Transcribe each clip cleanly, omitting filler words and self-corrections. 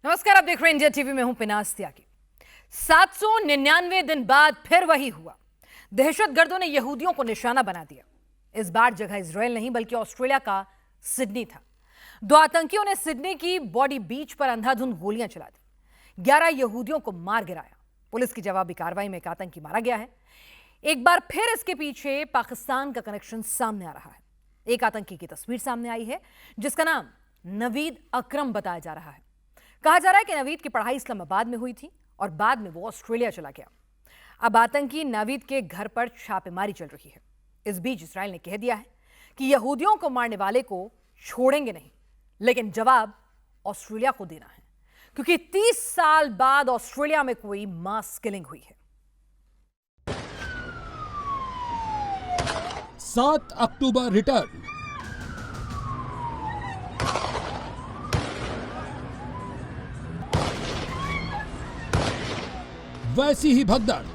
नमस्कार, आप देख रहे हैं इंडिया टीवी में हूं पिनास त्यागी। 799 दिन बाद फिर वही हुआ। दहशतगर्दों ने यहूदियों को निशाना बना दिया। इस बार जगह इजराइल नहीं बल्कि ऑस्ट्रेलिया का सिडनी था। 2 आतंकियों ने सिडनी की बॉडी बीच पर अंधाधुंध गोलियां चला दी। 11 यहूदियों को मार गिराया। पुलिस की जवाबी कार्रवाई में एक आतंकी मारा गया है। एक बार फिर इसके पीछे पाकिस्तान का कनेक्शन सामने आ रहा है। एक आतंकी की तस्वीर सामने आई है जिसका नाम नवीद अकरम बताया जा रहा है। कहा जा रहा है कि नवीद की पढ़ाई इस्लामाबाद में हुई थी और बाद में वो ऑस्ट्रेलिया चला गया। अब आतंकी नवीद के घर पर छापेमारी चल रही है। इस बीच इजराइल ने कह दिया है कि यहूदियों को मारने वाले को छोड़ेंगे नहीं, लेकिन जवाब ऑस्ट्रेलिया को देना है, क्योंकि 30 साल बाद ऑस्ट्रेलिया में कोई मास किलिंग हुई है। 7 अक्टूबर रिटर्न। वैसी ही भगदड़,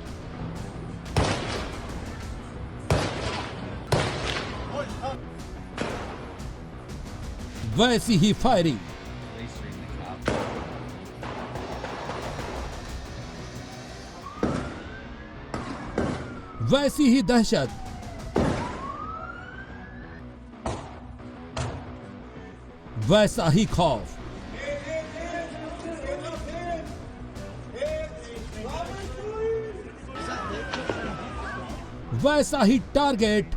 वैसी ही फायरिंग, वैसी ही दहशत, वैसा ही खौफ। वैसा ही टारगेट,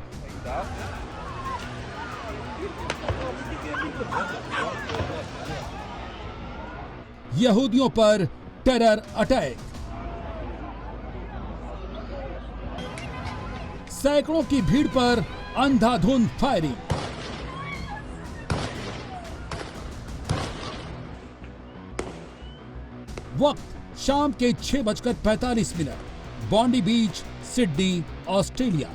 यहूदियों पर टेरर अटैक। सैकड़ों की भीड़ पर अंधाधुंध फायरिंग। वक्त शाम के 6:45। बॉन्डी बीच, सिडनी, ऑस्ट्रेलिया।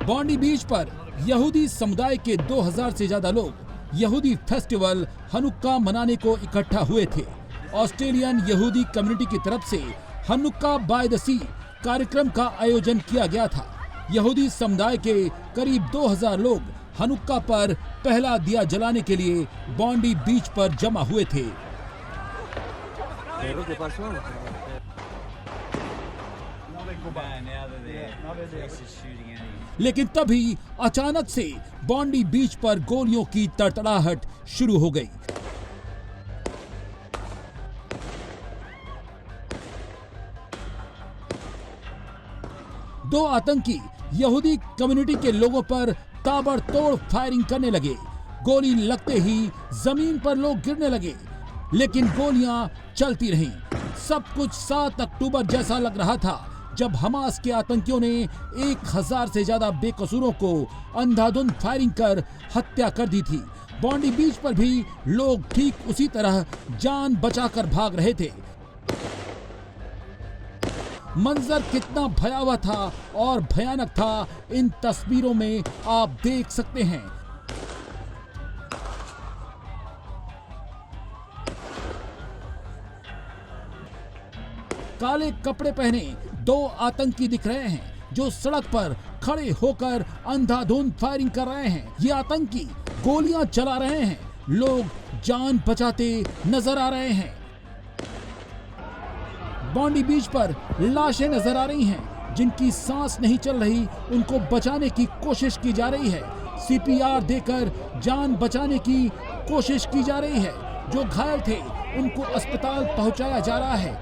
बॉन्डी बीच पर यहूदी समुदाय के 2000 से ज्यादा लोग यहूदी फेस्टिवल हनुक्का मनाने को इकट्ठा हुए थे। ऑस्ट्रेलियन यहूदी कम्युनिटी की तरफ से हनुक्का बाय द सी कार्यक्रम का आयोजन किया गया था। यहूदी समुदाय के करीब 2000 लोग हनुक्का पर पहला दिया जलाने के लिए बॉन्डी बीच पर जमा हुए थे। लेकिन तभी अचानक से बॉन्डी बीच पर गोलियों की तड़तड़ाहट शुरू हो गई। दो आतंकी यहूदी कम्युनिटी के लोगों पर ताबड़तोड़ फायरिंग करने लगे। गोली लगते ही जमीन पर लोग गिरने लगे, लेकिन गोलियां चलती रहीं। सब कुछ 7 अक्टूबर जैसा लग रहा था, जब हमास के आतंकियों ने 1000 से ज्यादा बेकसूरों को अंधाधुंध फायरिंग कर हत्या कर दी थी। बॉन्डी बीच पर भी लोग ठीक उसी तरह जान बचाकर भाग रहे थे। मंजर कितना भयावह था और भयानक था, इन तस्वीरों में आप देख सकते हैं। काले कपड़े पहने 2 आतंकी दिख रहे हैं जो सड़क पर खड़े होकर अंधाधुंध फायरिंग कर रहे हैं। ये आतंकी गोलियां चला रहे हैं। लोग जान बचाते नजर आ रहे हैं। बॉन्डी बीच पर लाशें नजर आ रही हैं, जिनकी सांस नहीं चल रही, उनको बचाने की कोशिश की जा रही है। सीपीआर देकर जान बचाने की कोशिश की जा रही है। जो घायल थे उनको अस्पताल पहुंचाया जा रहा है।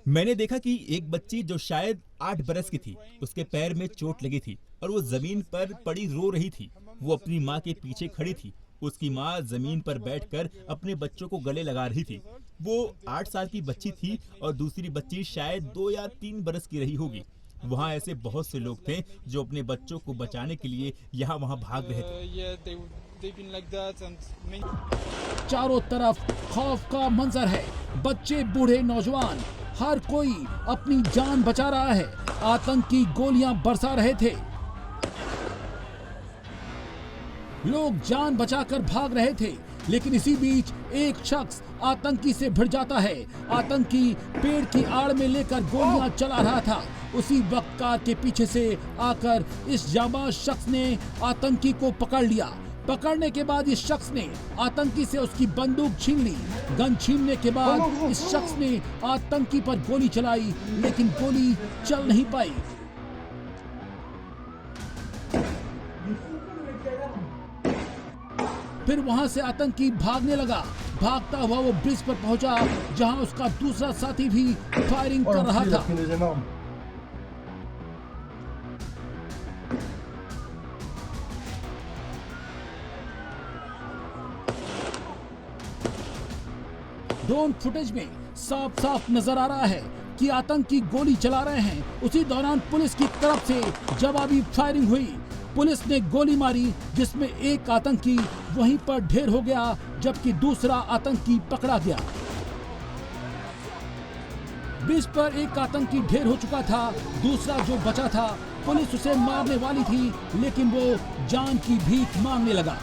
मैंने देखा कि एक बच्ची जो शायद 8 बरस की थी, उसके पैर में चोट लगी थी और वो जमीन पर पड़ी रो रही थी। वो अपनी माँ के पीछे खड़ी थी। उसकी माँ जमीन पर बैठकर अपने बच्चों को गले लगा रही थी। वो 8 साल की बच्ची थी और दूसरी बच्ची शायद 2 या 3 बरस की रही होगी। वहाँ ऐसे बहुत से लोग थे जो अपने बच्चों को बचाने के लिए यहाँ वहाँ भाग रहे थे। चारों तरफ खौफ का मंजर है। बच्चे, बूढ़े, नौजवान, हर कोई अपनी जान बचा रहा है। आतंकी गोलियां बरसा रहे थे। लोग जान बचाकर भाग रहे थे, लेकिन इसी बीच एक शख्स आतंकी से भिड़ जाता है। आतंकी पेड़ की आड़ में लेकर गोलियां चला रहा था। उसी वक्त कार के पीछे से आकर इस जाबाज शख्स ने आतंकी को पकड़ लिया। पकड़ने के बाद इस शख्स ने आतंकी से उसकी बंदूक छीन ली। गन छीनने के बाद इस शख्स ने आतंकी पर गोली चलाई, लेकिन गोली चल नहीं पाई। फिर वहां से आतंकी भागने लगा। भागता हुआ वो ब्रिज पर पहुंचा, जहां उसका दूसरा साथी भी फायरिंग कर रहा था। ड्रोन फुटेज में साफ साफ नजर आ रहा है कि आतंकी गोली चला रहे हैं। उसी दौरान पुलिस की तरफ से जवाबी फायरिंग हुई। पुलिस ने गोली मारी, जिसमें एक आतंकी वहीं पर ढेर हो गया, जबकि दूसरा आतंकी पकड़ा गया। ब्रिज पर एक आतंकी ढेर हो चुका था। दूसरा जो बचा था, पुलिस उसे मारने वाली थी, लेकिन वो जान की भीख मांगने लगा।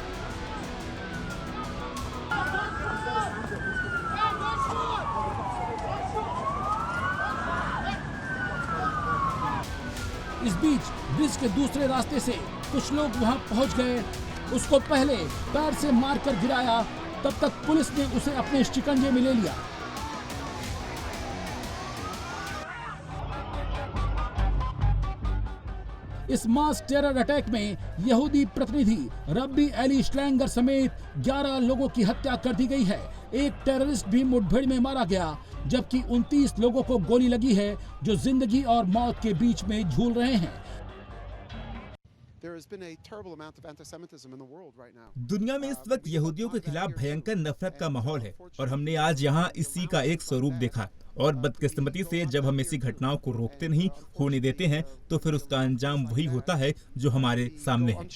इस बीच ब्रिज के दूसरे रास्ते से कुछ लोग वहां पहुंच गए। उसको पहले पैर से मारकर गिराया, तब तक पुलिस ने उसे अपने शिकंजे में ले लिया। इस मास टेरर अटैक में यहूदी प्रतिनिधि रब्बी एली श्लैंगर समेत 11 लोगों की हत्या कर दी गई है। एक टेररिस्ट भी मुठभेड़ में मारा गया, जबकि 29 लोगों को गोली लगी है, जो जिंदगी और मौत के बीच में झूल रहे हैं। दुनिया में इस वक्त यहूदियों के खिलाफ भयंकर नफरत का माहौल है, और हमने आज यहाँ इसी का एक स्वरूप देखा। और बदकिस्मती से जब हम ऐसी घटनाओं को रोकते नहीं, होने देते हैं, तो फिर उसका अंजाम वही होता है जो हमारे सामने है।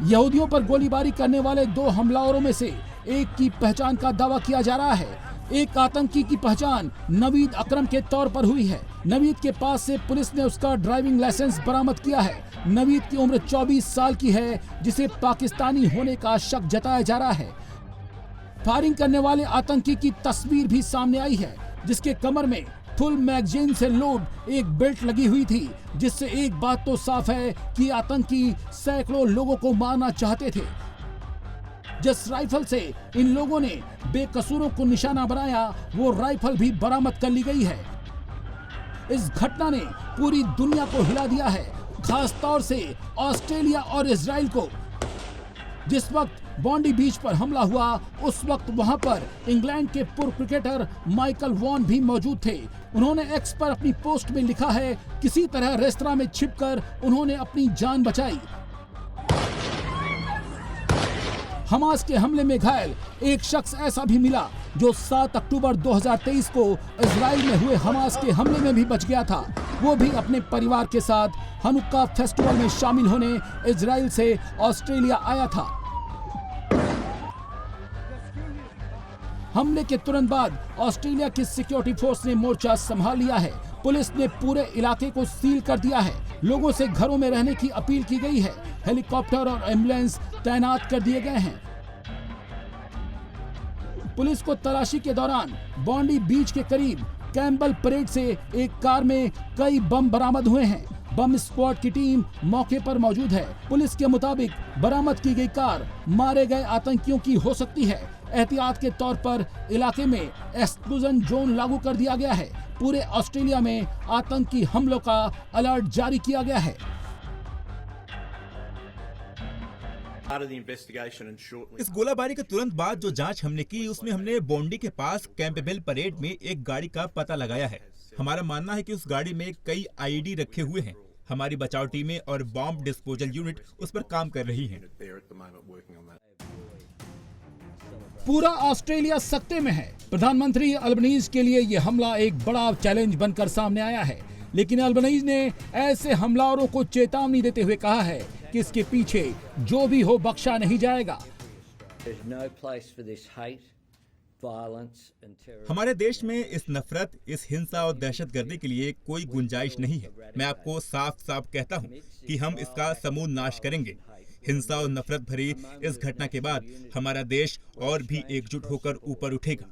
यहूदियों पर गोलीबारी करने वाले 2 हमलावरों में से एक की पहचान का दावा किया जा रहा है। एक आतंकी की पहचान नवीद अकरम के तौर पर हुई है। नवीद के पास से पुलिस ने उसका ड्राइविंग लाइसेंस बरामद किया है। नवीद की उम्र 24 साल की है, जिसे पाकिस्तानी होने का शक जताया जा रहा है। फायरिंग करने वाले आतंकी की तस्वीर भी सामने आई है, जिसके कमर में फुल मैगजीन से लोड एक बेल्ट लगी हुई थी, जिससे एक बात तो साफ है कि आतंकी सैकड़ों लोगों को मारना चाहते थे। जिस राइफल से इन लोगों ने बेकसूरों को निशाना बनाया, वो राइफल भी बरामद कर ली गई है। इस घटना ने पूरी दुनिया को हिला दिया है, खास तौर से ऑस्ट्रेलिया और इजराइल को। जिस वक्त बॉन्डी बीच पर हमला हुआ, उस वक्त वहां पर इंग्लैंड के पूर्व क्रिकेटर माइकल वॉन भी मौजूद थे। उन्होंने एक्स पर अपनी पोस्ट में लिखा है, किसी तरह रेस्तरां में छिपकर उन्होंने अपनी जान बचाई। हमास के हमले में घायल एक शख्स ऐसा भी मिला, जो 7 अक्टूबर 2023 को इजराइल में हुए हमास के हमले में भी बच गया था। वो भी अपने परिवार के साथ हनुक्का फेस्टिवल में शामिल होने इजराइल से ऑस्ट्रेलिया आया था। हमले के तुरंत बाद ऑस्ट्रेलिया की सिक्योरिटी फोर्स ने मोर्चा संभाल लिया है। पुलिस ने पूरे इलाके को सील कर दिया है। लोगों से घरों में रहने की अपील की गई है। हेलीकॉप्टर और एम्बुलेंस तैनात कर दिए गए हैं। पुलिस को तलाशी के दौरान बॉन्डी बीच के करीब कैम्बल परेड से एक कार में कई बम बरामद हुए हैं। बम स्क्वाड की टीम मौके पर मौजूद है। पुलिस के मुताबिक बरामद की गई कार मारे गए आतंकियों की हो सकती है। एहतियात के तौर पर इलाके में एक्सक्लूजन जोन लागू कर दिया गया है। पूरे ऑस्ट्रेलिया में आतंकी हमलों का अलर्ट जारी किया गया है। इस गोलाबारी के तुरंत बाद जो जांच हमने की, उसमें हमने बॉन्डी के पास कैंपबेल परेड में एक गाड़ी का पता लगाया है। हमारा मानना है कि उस गाड़ी में कई आईडी रखे हुए हैं। हमारी बचाव टीमें और बॉम्ब डिस्पोजल यूनिट उस पर काम कर रही हैं। पूरा ऑस्ट्रेलिया सकते में है। प्रधानमंत्री अल्बनीज के लिए यह हमला एक बड़ा चैलेंज बनकर सामने आया है, लेकिन अल्बनीज ने ऐसे हमलावरों को चेतावनी देते हुए कहा है कि इसके पीछे जो भी हो बख्शा नहीं जाएगा। हमारे देश में इस नफरत, इस हिंसा और दहशतगर्दी के लिए कोई गुंजाइश नहीं है। मैं आपको साफ साफ कहता हूं कि हम इसका समूल नाश करेंगे। हिंसा और नफरत भरी इस घटना के बाद हमारा देश और भी एकजुट होकर ऊपर उठेगा।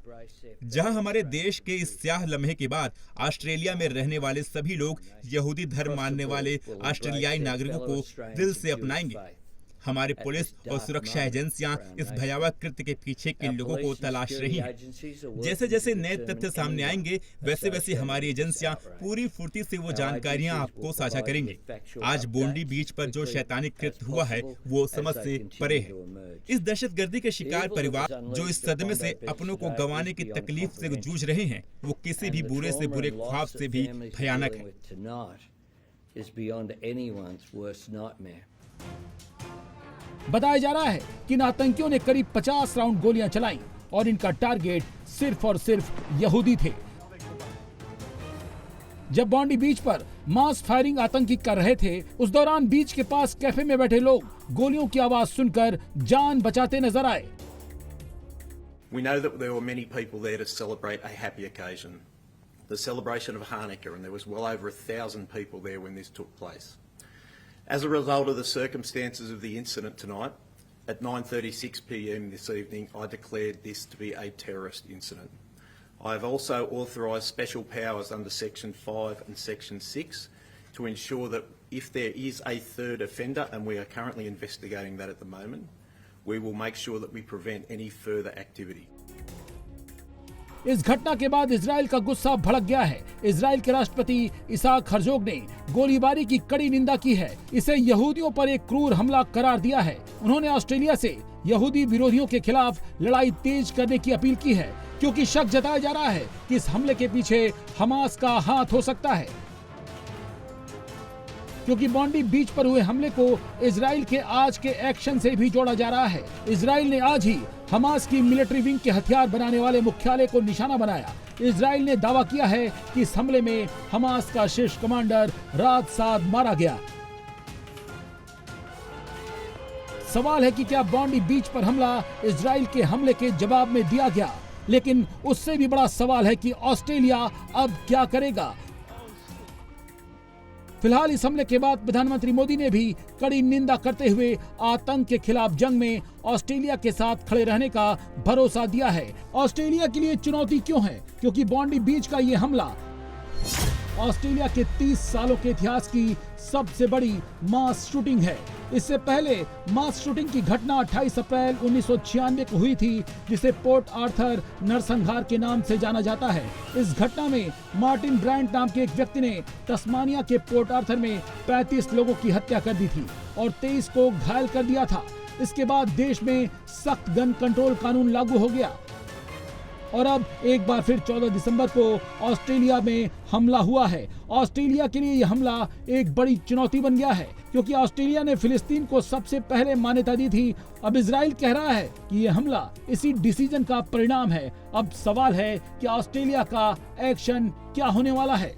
जहां हमारे देश के इस स्याह लम्हे के बाद ऑस्ट्रेलिया में रहने वाले सभी लोग यहूदी धर्म मानने वाले ऑस्ट्रेलियाई नागरिकों को दिल से अपनाएंगे। हमारी पुलिस और सुरक्षा एजेंसियां इस भयावह कृत्य के पीछे के लोगों को तलाश रही हैं। जैसे जैसे नए तथ्य सामने आएंगे वैसे वैसे हमारी एजेंसियां पूरी फुर्ती से वो जानकारियां आपको साझा करेंगे। आज बोंडी बीच पर जो शैतानी कृत्य हुआ है वो समझ से परे है। इस दहशतगर्दी के शिकार परिवार जो इस सदमे से अपनों को गंवाने की तकलीफ से जूझ रहे हैं वो किसी भी बुरे से बुरे ख्वाब से भी भयानक है। बताया जा रहा है कि इन आतंकियों ने करीब 50 राउंड गोलियां चलाई और इनका टारगेट सिर्फ और सिर्फ यहूदी थे। जब बॉन्डी बीच पर मास फायरिंग आतंकी कर रहे थे उस दौरान बीच के पास कैफे में बैठे लोग गोलियों की आवाज सुनकर जान बचाते नजर आए। We know that there were many people there to celebrate a happy occasion, the celebration of Hanukkah, and there was well over 1,000 people there when this took place. As a result of the circumstances of the incident tonight, at 9:36 p.m. this evening, I declared this to be a terrorist incident. I have also authorised special powers under Section 5 and Section 6 to ensure that if there is a third offender, and we are currently investigating that at the moment, we will make sure that we prevent any further activity. इस घटना के बाद Israel का गुस्सा भड़क गया है। Israel के राष्ट्रपति इसाक हर्जोग ने गोलीबारी की कड़ी निंदा की है। इसे यहूदियों पर एक क्रूर हमला करार दिया है। उन्होंने ऑस्ट्रेलिया से यहूदी विरोधियों के खिलाफ लड़ाई तेज करने की अपील की है क्योंकि शक जताया जा रहा है कि इस हमले के पीछे हमास का हाथ हो सकता है। क्योंकि बॉन्डी बीच पर हुए हमले को इजराइल के आज के एक्शन से भी जोड़ा जा रहा है। इजराइल ने आज ही हमास की मिलिट्री विंग के हथियार बनाने वाले मुख्यालय को निशाना बनाया। इजराइल ने दावा किया है कि इस हमले में हमास का शीर्ष कमांडर रात साद मारा गया। सवाल है कि क्या बॉन्डी बीच पर हमला इजराइल के हमले के जवाब में दिया गया, लेकिन उससे भी बड़ा सवाल है कि ऑस्ट्रेलिया अब क्या करेगा। फिलहाल इस हमले के बाद प्रधानमंत्री मोदी ने भी कड़ी निंदा करते हुए आतंक के खिलाफ जंग में ऑस्ट्रेलिया के साथ खड़े रहने का भरोसा दिया है। ऑस्ट्रेलिया के लिए चुनौती क्यों है? क्योंकि बॉन्डी बीच का ये हमला ऑस्ट्रेलिया के 30 सालों के इतिहास की सबसे बड़ी मास शूटिंग है। इससे पहले मास शूटिंग की घटना 28 अप्रैल 1996 को हुई थी, जिसे पोर्ट आर्थर नरसंहार के नाम से जाना जाता है। इस घटना में मार्टिन ब्रायंट नाम के एक व्यक्ति ने तस्मानिया के पोर्ट आर्थर में 35 लोगों की हत्या कर दी थी और 23 को घायल कर दिया था। इसके बाद देश में सख्त गन कंट्रोल कानून लागू हो गया और अब एक बार फिर 14 दिसंबर को ऑस्ट्रेलिया में हमला हुआ है। ऑस्ट्रेलिया के लिए यह हमला एक बड़ी चुनौती बन गया है क्योंकि ऑस्ट्रेलिया ने फिलिस्तीन को सबसे पहले मान्यता दी थी। अब इजराइल कह रहा है कि यह हमला इसी डिसीजन का परिणाम है। अब सवाल है कि ऑस्ट्रेलिया का एक्शन क्या होने वाला है।